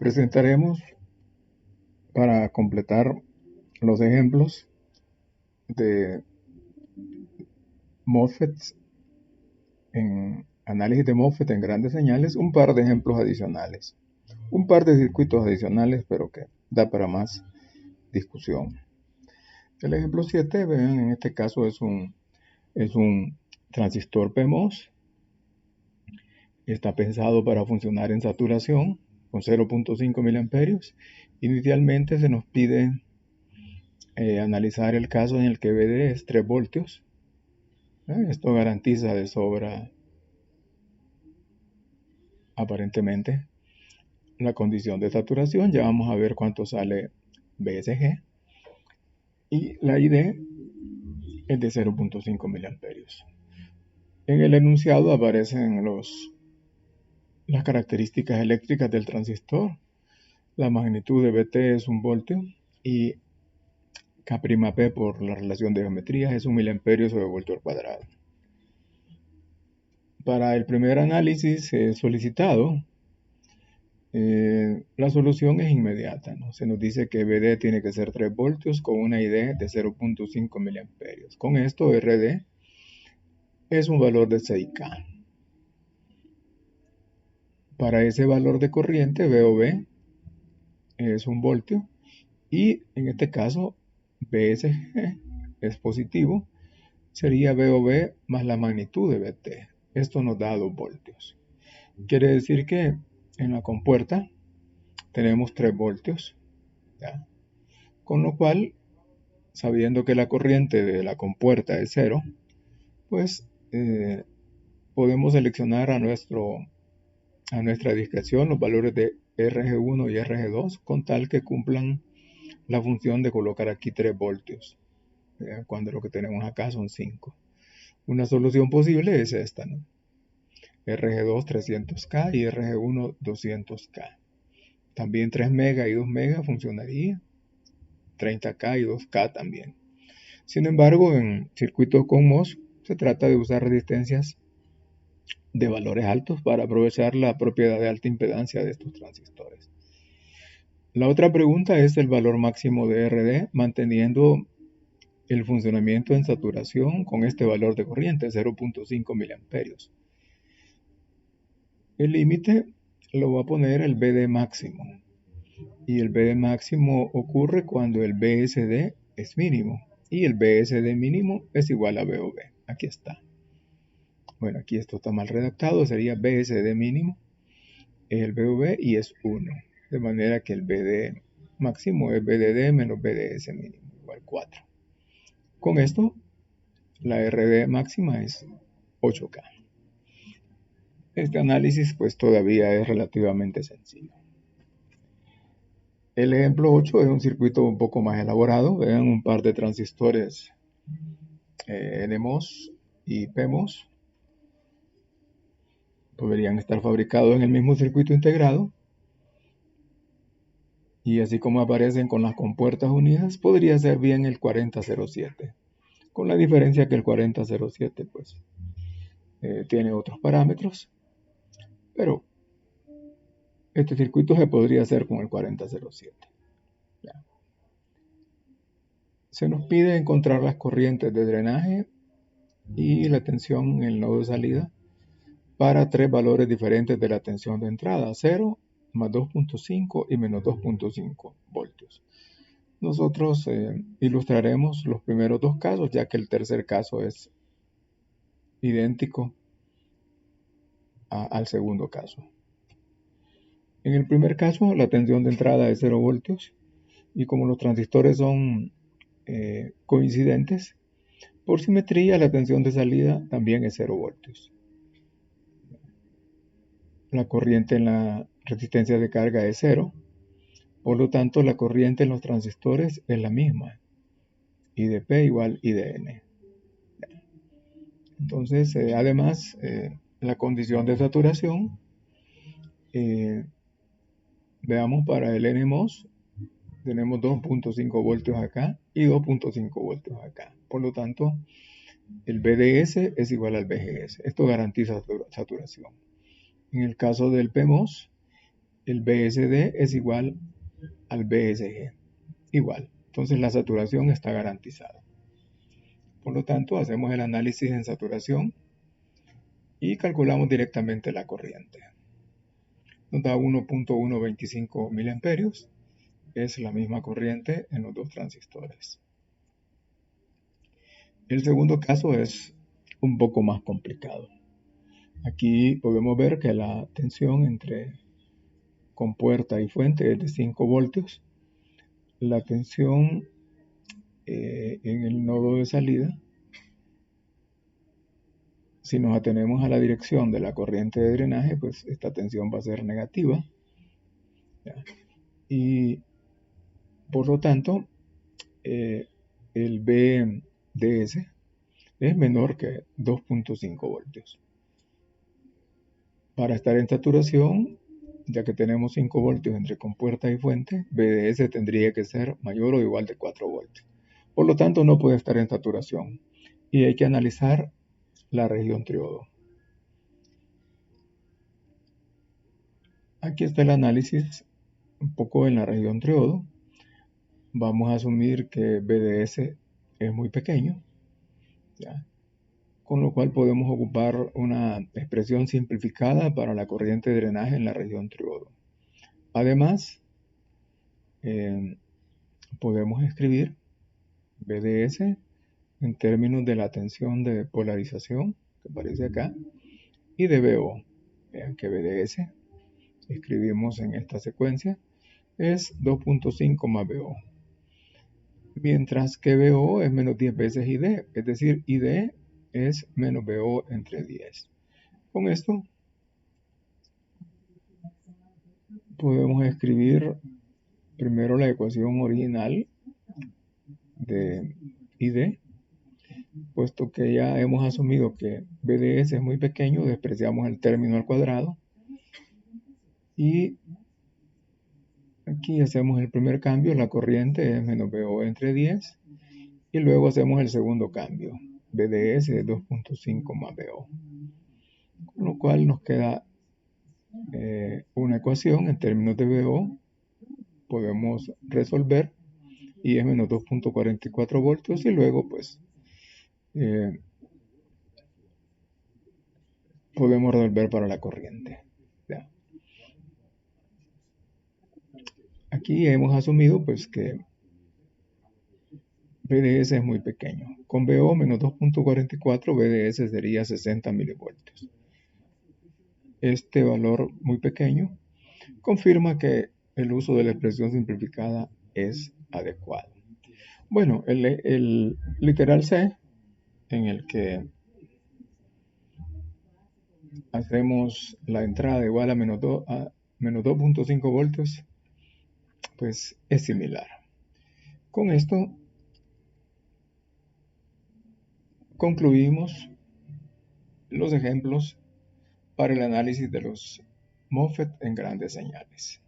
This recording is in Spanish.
Presentaremos para completar los ejemplos de MOSFETs en análisis de MOSFET en grandes señales, un par de ejemplos adicionales, un par de circuitos adicionales, pero que da para más discusión. El ejemplo 7, vean, en este caso es un transistor PMOS. Está pensado para funcionar en saturación con 0.5 miliamperios. Inicialmente se nos pide analizar el caso en el que VD es 3 voltios. Esto garantiza de sobra, aparentemente, la condición de saturación. Ya vamos a ver cuánto sale VSG. Y la ID es de 0.5 miliamperios. En el enunciado aparecen las características eléctricas del transistor. La magnitud de VT es 1 voltio y K'P por la relación de geometría es 1 miliamperio sobre voltio al cuadrado. Para el primer análisis solicitado, la solución es inmediata, ¿no? Se nos dice que VD tiene que ser 3 voltios con una ID de 0.5 miliamperios. Con esto RD es un valor de 6K. Para ese valor de corriente, VOB es 1 voltio y en este caso VSG es positivo, sería VOB más la magnitud de VT. Esto nos da 2 voltios. Quiere decir que en la compuerta tenemos 3 voltios, ¿ya? Con lo cual, sabiendo que la corriente de la compuerta es 0, pues podemos seleccionar a nuestra discreción los valores de RG1 y RG2 con tal que cumplan la función de colocar aquí 3 voltios, cuando lo que tenemos acá son 5. Una solución posible es esta, ¿no? RG2 300K y RG1 200K. También 3 mega y 2 mega funcionaría, 30K y 2K también. Sin embargo, en circuitos con MOS se trata de usar resistencias de valores altos para aprovechar la propiedad de alta impedancia de estos transistores. La otra pregunta es el valor máximo de RD manteniendo el funcionamiento en saturación con este valor de corriente, 0.5 miliamperios. El límite lo va a poner el BD máximo. Y el BD máximo ocurre cuando el BSD es mínimo. Y el BSD mínimo es igual a VOB. Aquí está. Bueno, aquí esto está mal redactado. Sería BSD mínimo es el VOB y es 1. De manera que el BD máximo es BDD menos BDS mínimo, igual 4. Con esto, la RD máxima es 8K. Este análisis pues todavía es relativamente sencillo. El ejemplo 8 es un circuito un poco más elaborado. Vean un par de transistores NMOS y PMOS. Podrían estar fabricados en el mismo circuito integrado. Y así como aparecen con las compuertas unidas, podría ser bien el 4007. Con la diferencia que el 4007 pues tiene otros parámetros. Pero este circuito se podría hacer con el 4007. ¿Ya? Se nos pide encontrar las corrientes de drenaje y la tensión en el nodo de salida para 3 valores diferentes de la tensión de entrada, 0, más 2.5 y menos 2.5 voltios. Nosotros ilustraremos los primeros 2 casos, ya que el tercer caso es idéntico al segundo caso. En el primer caso, la tensión de entrada es 0 voltios y como los transistores son coincidentes, por simetría la tensión de salida también es 0 voltios. La corriente en la resistencia de carga es 0, por lo tanto la corriente en los transistores es la misma, I de P igual I de N. Entonces, además, la condición de saturación, veamos para el NMOS, tenemos 2.5 voltios acá y 2.5 voltios acá. Por lo tanto, el BDS es igual al BGS. Esto garantiza saturación. En el caso del PMOS, el BSD es igual al BSG, igual. Entonces la saturación está garantizada. Por lo tanto, hacemos el análisis en saturación y calculamos directamente la corriente. Nos da 1.125 miliamperios. Es la misma corriente en los dos transistores. El segundo caso es un poco más complicado. Aquí podemos ver que la tensión entre compuerta y fuente es de 5 voltios. La tensión en el nodo de salida, si nos atenemos a la dirección de la corriente de drenaje, pues esta tensión va a ser negativa. ¿Ya? Y por lo tanto, el BDS es menor que 2.5 voltios. Para estar en saturación, ya que tenemos 5 voltios entre compuerta y fuente, BDS tendría que ser mayor o igual de 4 voltios. Por lo tanto, no puede estar en saturación. Y hay que analizar la región triodo. Aquí está el análisis un poco en la región triodo. Vamos a asumir que BDS es muy pequeño, ¿ya? Con lo cual podemos ocupar una expresión simplificada para la corriente de drenaje en la región triodo. Además, podemos escribir BDS en términos de la tensión de polarización que aparece acá y de BO. Vean que BDS, escribimos en esta secuencia, es 2.5 más BO. Mientras que BO es menos 10 veces ID, es decir, ID es menos BO entre 10. Con esto podemos escribir primero la ecuación original de ID, puesto que ya hemos asumido que BDS es muy pequeño, despreciamos el término al cuadrado y aquí hacemos el primer cambio, la corriente es menos BO entre 10 y luego hacemos el segundo cambio, BDS es 2.5 más BO, con lo cual nos queda una ecuación en términos de BO, podemos resolver y es menos 2.44 voltios y luego pues podemos resolver para la corriente. ¿Ya? Aquí hemos asumido pues que BDS es muy pequeño. Con BO menos 2.44 BDS sería 60 milivoltios. Este valor muy pequeño confirma que el uso de la expresión simplificada es adecuado. Bueno, el literal C, en el que hacemos la entrada igual a menos 2.5 voltios, pues es similar. Con esto concluimos los ejemplos para el análisis de los MOSFET en grandes señales.